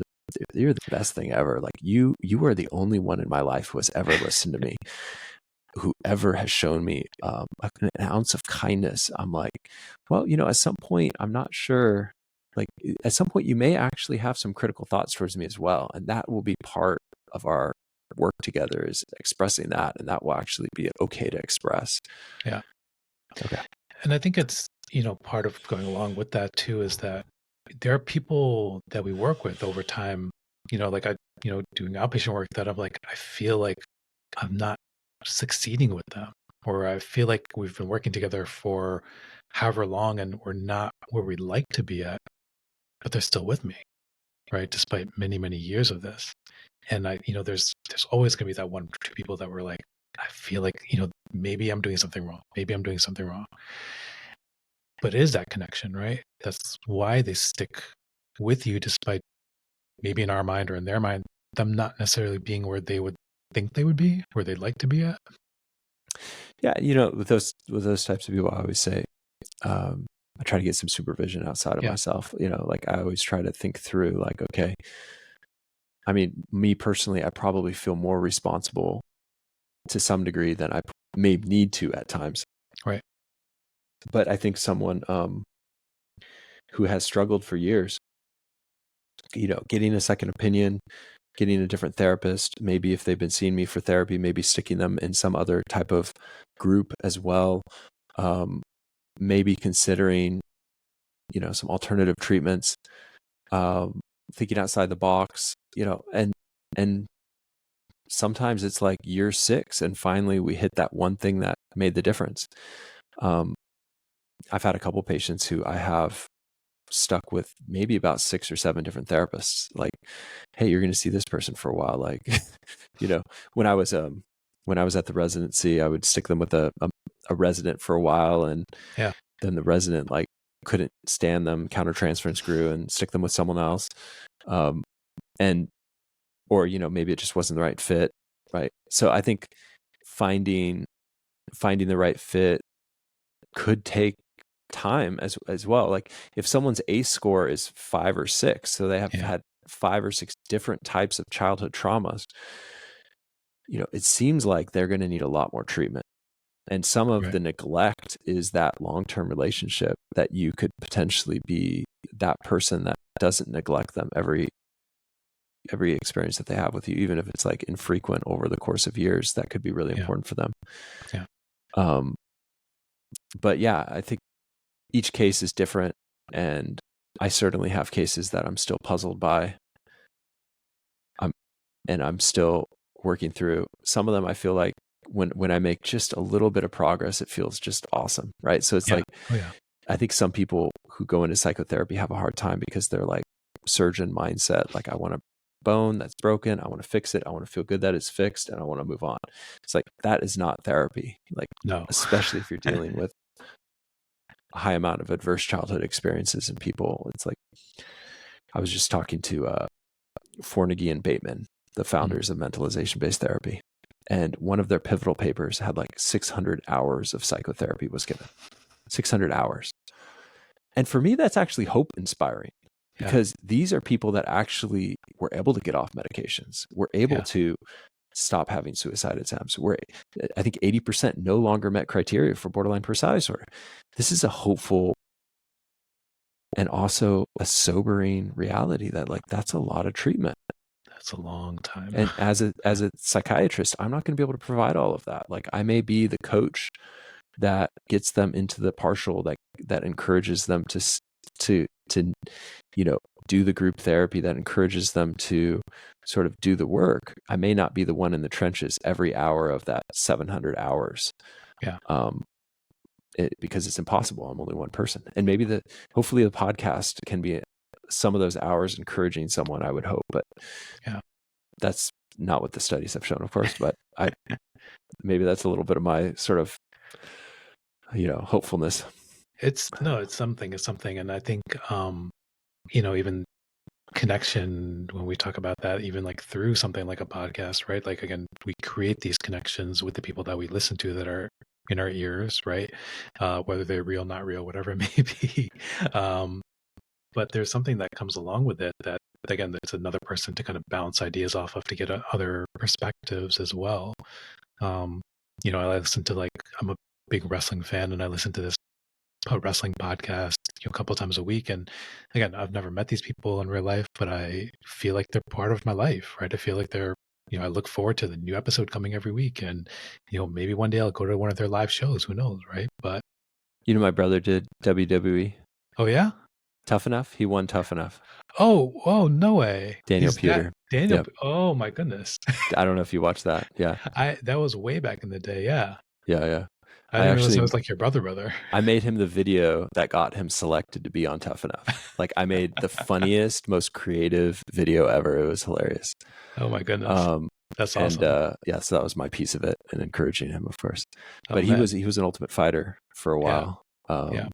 the best thing ever. Like you are the only one in my life who has ever listened to me, who ever has shown me an ounce of kindness." I'm like, well, at some point, I'm not sure. Like at some point, you may actually have some critical thoughts towards me as well, and that will be part of our work together, is expressing that, and that will actually be okay to express. Yeah. Okay. And I think it's, part of going along with that too is that there are people that we work with over time, like doing outpatient work that I'm like, I feel like I'm not succeeding with them, or I feel like we've been working together for however long and we're not where we'd like to be at, but they're still with me, right? Despite many, many years of this. And there's always gonna be that one or two people that were like, I feel like, maybe I'm doing something wrong. Maybe I'm doing something wrong. But it is that connection, right? That's why they stick with you despite maybe in our mind or in their mind, them not necessarily being where they would think they would be, where they'd like to be at. Yeah, with those types of people, I always say, I try to get some supervision outside of Yeah. myself. Like I always try to think through, like, okay, I mean, me personally, I probably feel more responsible to some degree than I may need to at times. Right. But I think someone who has struggled for years, getting a second opinion, getting a different therapist, maybe if they've been seeing me for therapy, maybe sticking them in some other type of group as well. Maybe considering, some alternative treatments, thinking outside the box, and sometimes it's like year 6 and finally we hit that one thing that made the difference. I've had a couple patients who I have stuck with maybe about 6 or 7 different therapists. Like, hey, you're going to see this person for a while. Like, you know, when I was at the residency, I would stick them with a resident for a while, and Yeah. then the resident like couldn't stand them, countertransference grew, and stick them with someone else. And or maybe it just wasn't the right fit, right? So I think finding the right fit could take time as well. Like if someone's ACE score is 5 or 6, so they have Yeah. had 5 or 6 different types of childhood traumas, it seems like they're going to need a lot more treatment. And some of Right. the neglect is that long-term relationship, that you could potentially be that person that doesn't neglect them every experience that they have with you, even if it's like infrequent over the course of years. That could be really Yeah. important for them. Yeah. But yeah, I think each case is different, and I certainly have cases that I'm still puzzled by. And I'm still working through. Some of them I feel like when I make just a little bit of progress, it feels just awesome, right? So it's Yeah. like, Oh yeah. I think some people who go into psychotherapy have a hard time because they're like surgeon mindset. Like, I want a bone that's broken. I want to fix it. I want to feel good that it's fixed, and I want to move on. It's like, that is not therapy. Like, No. especially if you're dealing with a high amount of adverse childhood experiences in people. It's like, I was just talking to Forney and Bateman, the founders of mentalization-based therapy. And one of their pivotal papers had like 600 hours of psychotherapy was given. 600 hours. And for me, that's actually hope inspiring, Yeah. because these are people that actually were able to get off medications, were able Yeah. to stop having suicide attempts. I think 80% no longer met criteria for borderline personality disorder. This is a hopeful and also a sobering reality that, like, that's a lot of treatment. That's a long time. And as a psychiatrist, I'm not going to be able to provide all of that. Like, I may be the coach that gets them into the partial, that encourages them to do the group therapy, that encourages them to sort of do the work. I may not be the one in the trenches every hour of that 700 hours. Yeah. Because it's impossible. I'm only one person. And maybe hopefully the podcast can be some of those hours encouraging someone, I would hope. But Yeah. that's not what the studies have shown, of course, but maybe that's a little bit of my sort of, hopefulness. It's no, it's something. And I think, even connection, when we talk about that, even like through something like a podcast, right? Like, again, we create these connections with the people that we listen to that are in our ears, right? Whether they're real, not real, whatever it may be. Um, but there's something that comes along with it that, again, it's another person to kind of bounce ideas off of to get other perspectives as well. Um, I listen to, like, I'm a big wrestling fan, and I listen to this wrestling podcast, a couple times a week. And again, I've never met these people in real life, but I feel like they're part of my life, right? I feel like they're, I look forward to the new episode coming every week, and maybe one day I'll go to one of their live shows. Who knows, right? But My brother did WWE. oh yeah, Tough Enough. He won Tough Enough. oh no way, Daniel he's that Puder. Daniel. Yep. Oh my goodness, I don't know if you watched that. Yeah. that was way back in the day. Yeah, Yeah. I I didn't realize actually it was like your brother. I made him the video that got him selected to be on Tough Enough. Like, I made the funniest, most creative video ever. It was hilarious. Oh my goodness, Um, that's and awesome. yeah, so that was my piece of it, and encouraging him, of course. Oh But man, he was an Ultimate Fighter for a yeah, while. yeah,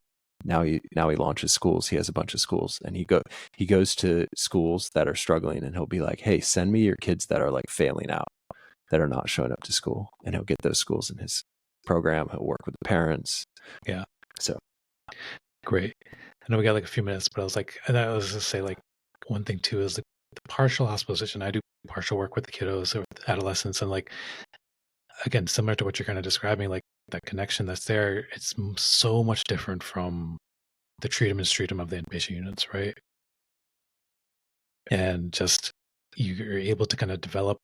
Now he launches schools. He has a bunch of schools, and he goes to schools that are struggling, and he'll be like, "Hey, send me your kids that are like failing out, that are not showing up to school," and he'll get those schools in his program. He'll work with the parents. yeah. So Great. I know we got like a few minutes, but and I was just say, like, one thing too is the partial hospitalization. I do partial work with the kiddos or with adolescents, and, like, again, similar to what you're kind of describing, like that connection that's there. It's so much different from the treat 'em and street 'em of the inpatient units, right? And just you're able to kind of develop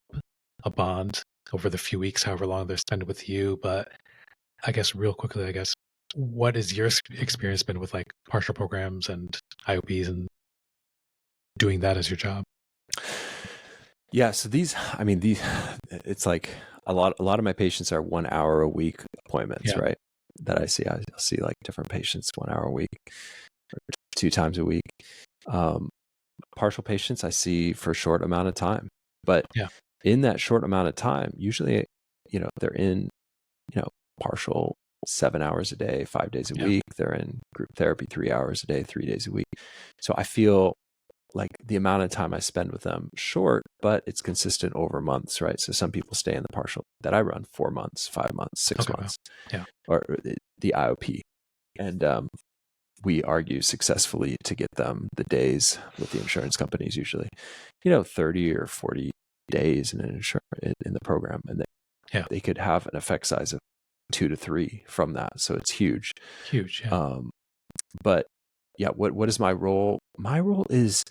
a bond over the few weeks, however long they spend with you. But I guess real quickly, what is your experience been with, like, partial programs and IOPs and doing that as your job? yeah, so these, it's like a lot of my patients are 1 hour a week appointments, Yeah, right? That I see. I'll see like different patients 1 hour a week or 2 times a week. Partial patients I see for a short amount of time, but yeah, in that short amount of time, usually, they're in, partial 7 hours a day, 5 days a yeah, week. They're in group therapy 3 hours a day, 3 days a week. So I feel like the amount of time I spend with them short, but it's consistent over months, right? So some people stay in the partial that I run 4 months, 5 months, six okay, well, months, yeah, or the IOP. And we argue successfully to get them the days with the insurance companies, usually, 30 or 40 days in in the program. And yeah, they could have an effect size of 2 to 3 from that. So it's huge. huge, yeah, But yeah, what is my role? My role is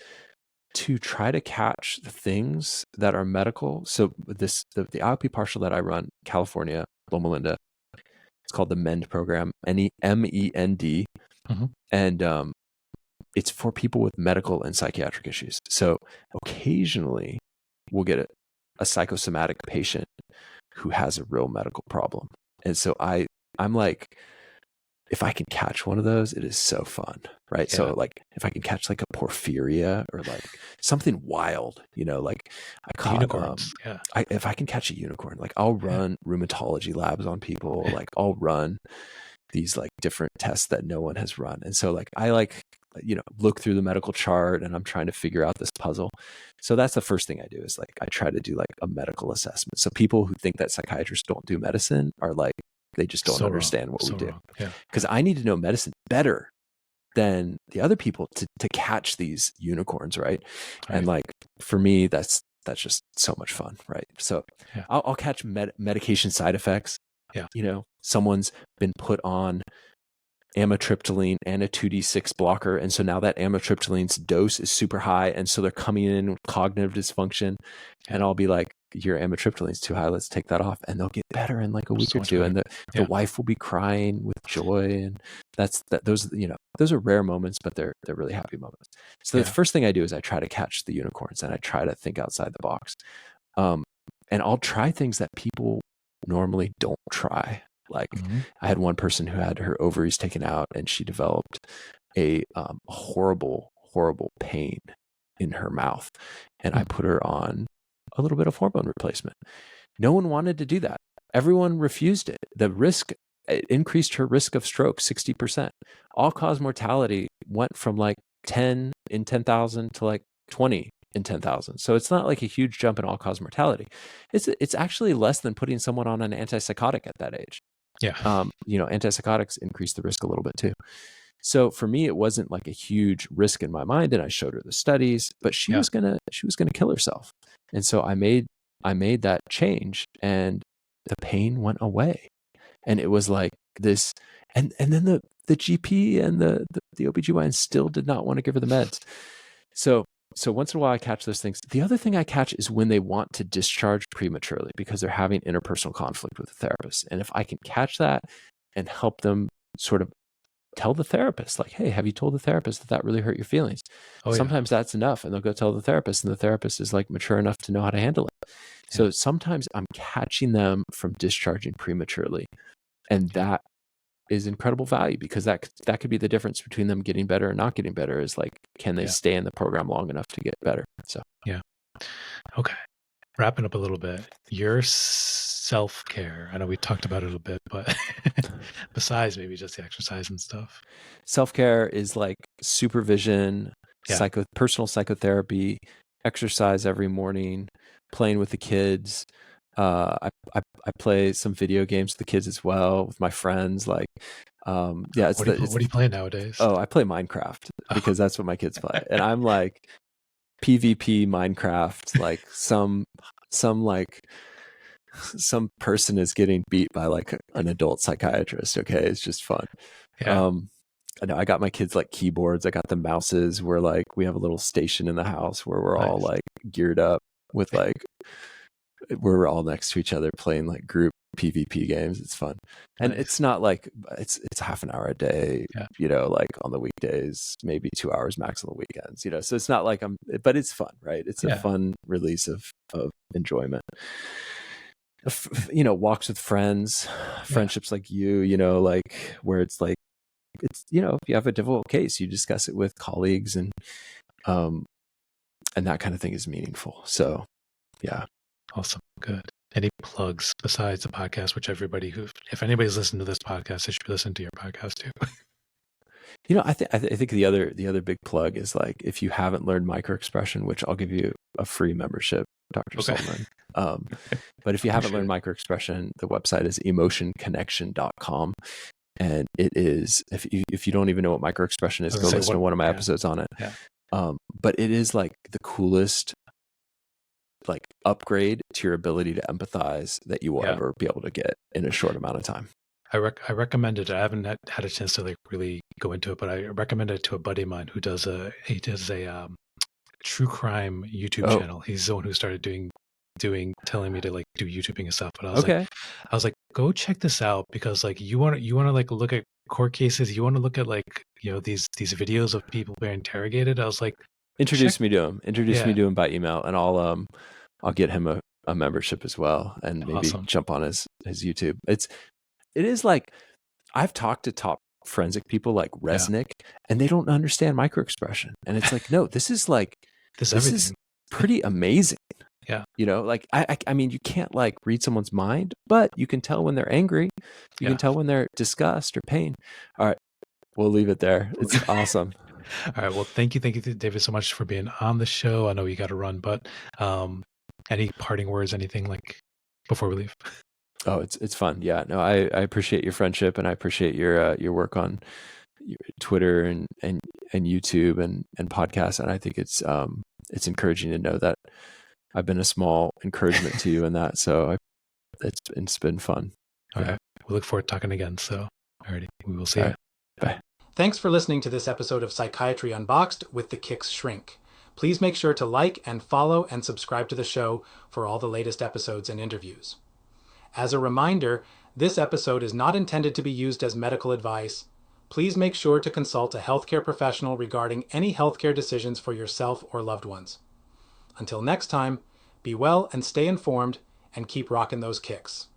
to try to catch the things that are medical. So the IOP partial that I run, California, Loma Linda, it's called the MEND program, MEND, hmm, and it's for people with medical and psychiatric issues. So occasionally we'll get a psychosomatic patient who has a real medical problem, and so I'm like, if I can catch one of those, it is so fun, right? yeah, So like if I can catch like a porphyria or like something wild, like I caught, unicorns, yeah, if I can catch a unicorn, like I'll yeah, run rheumatology labs on people, like I'll run these like different tests that no one has run. And so like I like, look through the medical chart and I'm trying to figure out this puzzle. So that's the first thing I do is like I try to do like a medical assessment. So people who think that psychiatrists don't do medicine are like, they just don't so wrong, understand what we so do. wrong, yeah, Because I need to know medicine better than the other people to catch these unicorns, right? And right, like for me, that's just so much fun, right? So yeah, I'll catch medication side effects. yeah, Someone's been put on amitriptyline and a 2D6 blocker, and so now that amitriptyline's dose is super high, and so they're coming in with cognitive dysfunction, and yeah, I'll be like, your amitriptyline's too high, let's take that off, and they'll get better in like a week so or much two, better, and the yeah, wife will be crying with joy, and those are rare moments, but they're really happy moments. So the yeah, first thing I do is I try to catch the unicorns, and I try to think outside the box, and I'll try things that people normally don't try. Like hmm, I had one person who had her ovaries taken out, and she developed a horrible, horrible pain in her mouth, and I put her on a little bit of hormone replacement. No one wanted to do that. Everyone refused it. It increased her risk of stroke 60%. All-cause mortality went from like 10 in 10,000 to like 20 in 10,000. So it's not like a huge jump in all-cause mortality. It's actually less than putting someone on an antipsychotic at that age. Yeah. Antipsychotics increase the risk a little bit too. So for me, it wasn't like a huge risk in my mind, and I showed her the studies, but she was gonna kill herself. And so I made that change, and the pain went away. And it was like this, and then the GP and the OBGYN still did not want to give her the meds. So once in a while I catch those things. The other thing I catch is when they want to discharge prematurely because they're having interpersonal conflict with the therapist. And if I can catch that and help them sort of tell the therapist, like, hey, have you told the therapist that really hurt your feelings? Sometimes that's enough, and they'll go tell the therapist, and the therapist is like mature enough to know how to handle it. So sometimes I'm catching them from discharging prematurely, and that is incredible value, because that could be the difference between them getting better and not getting better, is like, can they stay in the program long enough to get better? So Okay. Wrapping up a little bit, your self-care, I know we talked about it a bit, but besides maybe just the exercise and stuff. Self-care is like supervision, personal psychotherapy, exercise every morning, playing with the kids. I play some video games with the kids as well, with my friends. Like, what are you playing nowadays? Oh, I play Minecraft because that's what my kids play. And I'm like PvP Minecraft, like some person is getting beat by like an adult psychiatrist. Okay. It's just fun. I know I got my kids like keyboards. I got the mouses. We have a little station in the house where we're all like geared up with like, we're all next to each other playing like group PvP games. It's fun. And it's not like, it's half an hour a day, like on the weekdays, maybe 2 hours max on the weekends, so it's not like but it's fun, right? It's a fun release of enjoyment. Walks with friends, friendships like like where it's like, it's, if you have a difficult case, you discuss it with colleagues, and that kind of thing is meaningful. So, yeah. Awesome. Good. Any plugs besides the podcast, which if anybody's listening to this podcast, they should listen to your podcast too. I think the other big plug is, like, if you haven't learned microexpression, which I'll give you a free membership, Dr. Solomon. But if you haven't learned microexpression, the website is emotionconnection.com. And it is, if you don't even know what microexpression is, go listen to one of my episodes on it. But it is like the coolest like upgrade to your ability to empathize that you will ever be able to get in a short amount of time. I recommend it. I haven't had a chance to like really go into it, but I recommend it to a buddy of mine who does a true crime YouTube channel. He's the one who started telling me to like do YouTubing and stuff. But I was like, go check this out, because like you want to like look at court cases. You want to look at like, these videos of people being interrogated. I was like, introduce me to him by email, and I'll get him a membership as well, and maybe jump on his YouTube. It is like, I've talked to top forensic people like Resnick, and they don't understand microexpression. And it's like, no, this is pretty amazing. Yeah. Like, I mean, you can't like read someone's mind, but you can tell when they're angry. You can tell when they're disgust or pain. All right, we'll leave it there. It's awesome. All right. Well, thank you, David, so much for being on the show. I know you got to run, but any parting words, anything like before we leave? Oh, it's fun. Yeah, no, I appreciate your friendship, and I appreciate your work on Twitter and YouTube and podcasts. And I think it's encouraging to know that I've been a small encouragement to you in that. So it's been fun. All right. We look forward to talking again. So, alrighty, we will see you. Bye. Thanks for listening to this episode of Psychiatry Unboxed with the Kicks Shrink. Please make sure to like and follow and subscribe to the show for all the latest episodes and interviews. As a reminder, this episode is not intended to be used as medical advice. Please make sure to consult a healthcare professional regarding any healthcare decisions for yourself or loved ones. Until next time, be well and stay informed, and keep rocking those kicks.